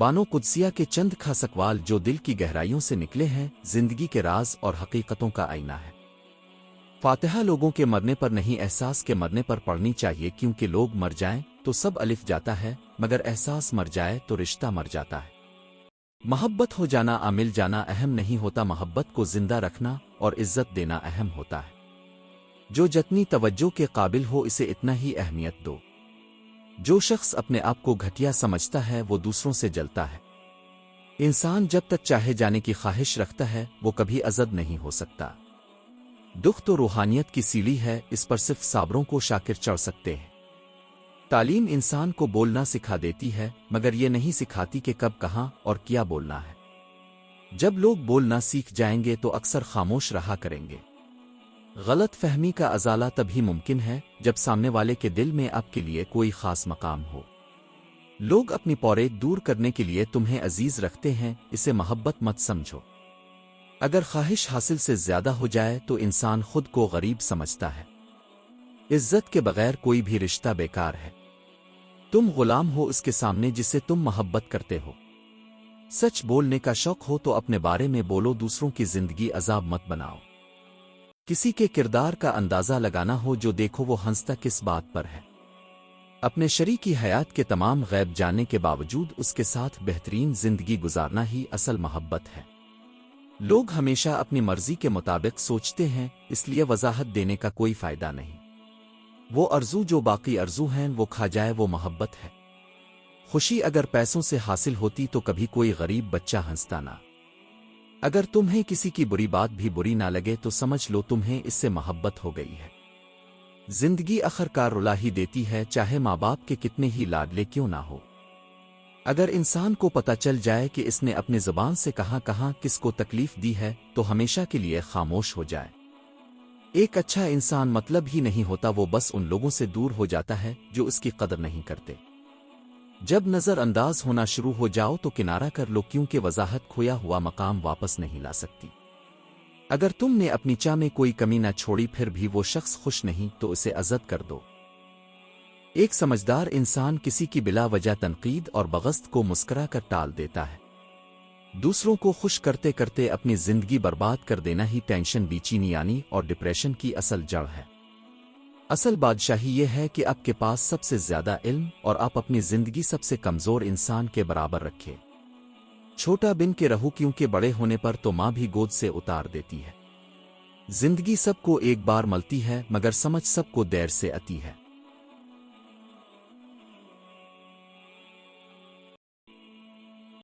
بانو قدسیہ کے چند خاص اقوال جو دل کی گہرائیوں سے نکلے ہیں، زندگی کے راز اور حقیقتوں کا آئینہ ہے۔ فاتحہ لوگوں کے مرنے پر نہیں، احساس کے مرنے پر پڑھنی چاہیے، کیونکہ لوگ مر جائیں تو سب الف جاتا ہے، مگر احساس مر جائے تو رشتہ مر جاتا ہے۔ محبت ہو جانا مل جانا اہم نہیں ہوتا، محبت کو زندہ رکھنا اور عزت دینا اہم ہوتا ہے۔ جو جتنی توجہ کے قابل ہو اسے اتنا ہی اہمیت دو۔ جو شخص اپنے آپ کو گھٹیا سمجھتا ہے وہ دوسروں سے جلتا ہے۔ انسان جب تک چاہے جانے کی خواہش رکھتا ہے وہ کبھی عزت نہیں ہو سکتا۔ دکھ تو روحانیت کی سیڑھی ہے، اس پر صرف صابروں کو شاکر چڑھ سکتے ہیں۔ تعلیم انسان کو بولنا سکھا دیتی ہے، مگر یہ نہیں سکھاتی کہ کب، کہاں اور کیا بولنا ہے۔ جب لوگ بولنا سیکھ جائیں گے تو اکثر خاموش رہا کریں گے۔ غلط فہمی کا ازالہ تبھی ممکن ہے جب سامنے والے کے دل میں آپ کے لیے کوئی خاص مقام ہو۔ لوگ اپنی پورے دور کرنے کے لیے تمہیں عزیز رکھتے ہیں، اسے محبت مت سمجھو۔ اگر خواہش حاصل سے زیادہ ہو جائے تو انسان خود کو غریب سمجھتا ہے۔ عزت کے بغیر کوئی بھی رشتہ بیکار ہے۔ تم غلام ہو اس کے سامنے جسے تم محبت کرتے ہو۔ سچ بولنے کا شوق ہو تو اپنے بارے میں بولو، دوسروں کی زندگی عذاب مت بناؤ۔ کسی کے کردار کا اندازہ لگانا ہو جو دیکھو وہ ہنستا کس بات پر ہے۔ اپنے شریک کی حیات کے تمام غیب جاننے کے باوجود اس کے ساتھ بہترین زندگی گزارنا ہی اصل محبت ہے۔ لوگ ہمیشہ اپنی مرضی کے مطابق سوچتے ہیں، اس لیے وضاحت دینے کا کوئی فائدہ نہیں۔ وہ ارزو جو باقی ارزو ہیں وہ کھا جائے وہ محبت ہے۔ خوشی اگر پیسوں سے حاصل ہوتی تو کبھی کوئی غریب بچہ ہنستا نہ۔ اگر تمہیں کسی کی بری بات بھی بری نہ لگے تو سمجھ لو تمہیں اس سے محبت ہو گئی ہے۔ زندگی آخرکار رلا ہی دیتی ہے، چاہے ماں باپ کے کتنے ہی لاڈلے کیوں نہ ہو۔ اگر انسان کو پتہ چل جائے کہ اس نے اپنی زبان سے کہاں کہاں کس کو تکلیف دی ہے تو ہمیشہ کے لیے خاموش ہو جائے۔ ایک اچھا انسان مطلب ہی نہیں ہوتا، وہ بس ان لوگوں سے دور ہو جاتا ہے جو اس کی قدر نہیں کرتے۔ جب نظر انداز ہونا شروع ہو جاؤ تو کنارہ کر لو، کیونکہ وضاحت کھویا ہوا مقام واپس نہیں لا سکتی۔ اگر تم نے اپنی چاہ میں کوئی کمی نہ چھوڑی پھر بھی وہ شخص خوش نہیں تو اسے عزت کر دو۔ ایک سمجھدار انسان کسی کی بلا وجہ تنقید اور بغض کو مسکرا کر ٹال دیتا ہے۔ دوسروں کو خوش کرتے کرتے اپنی زندگی برباد کر دینا ہی ٹینشن، بے چینی اور ڈپریشن کی اصل جڑ ہے۔ اصل بادشاہی یہ ہے کہ آپ کے پاس سب سے زیادہ علم اور آپ اپنی زندگی سب سے کمزور انسان کے برابر رکھے۔ چھوٹا بن کے رہو، کیونکہ بڑے ہونے پر تو ماں بھی گود سے اتار دیتی ہے۔ زندگی سب کو ایک بار ملتی ہے، مگر سمجھ سب کو دیر سے آتی ہے۔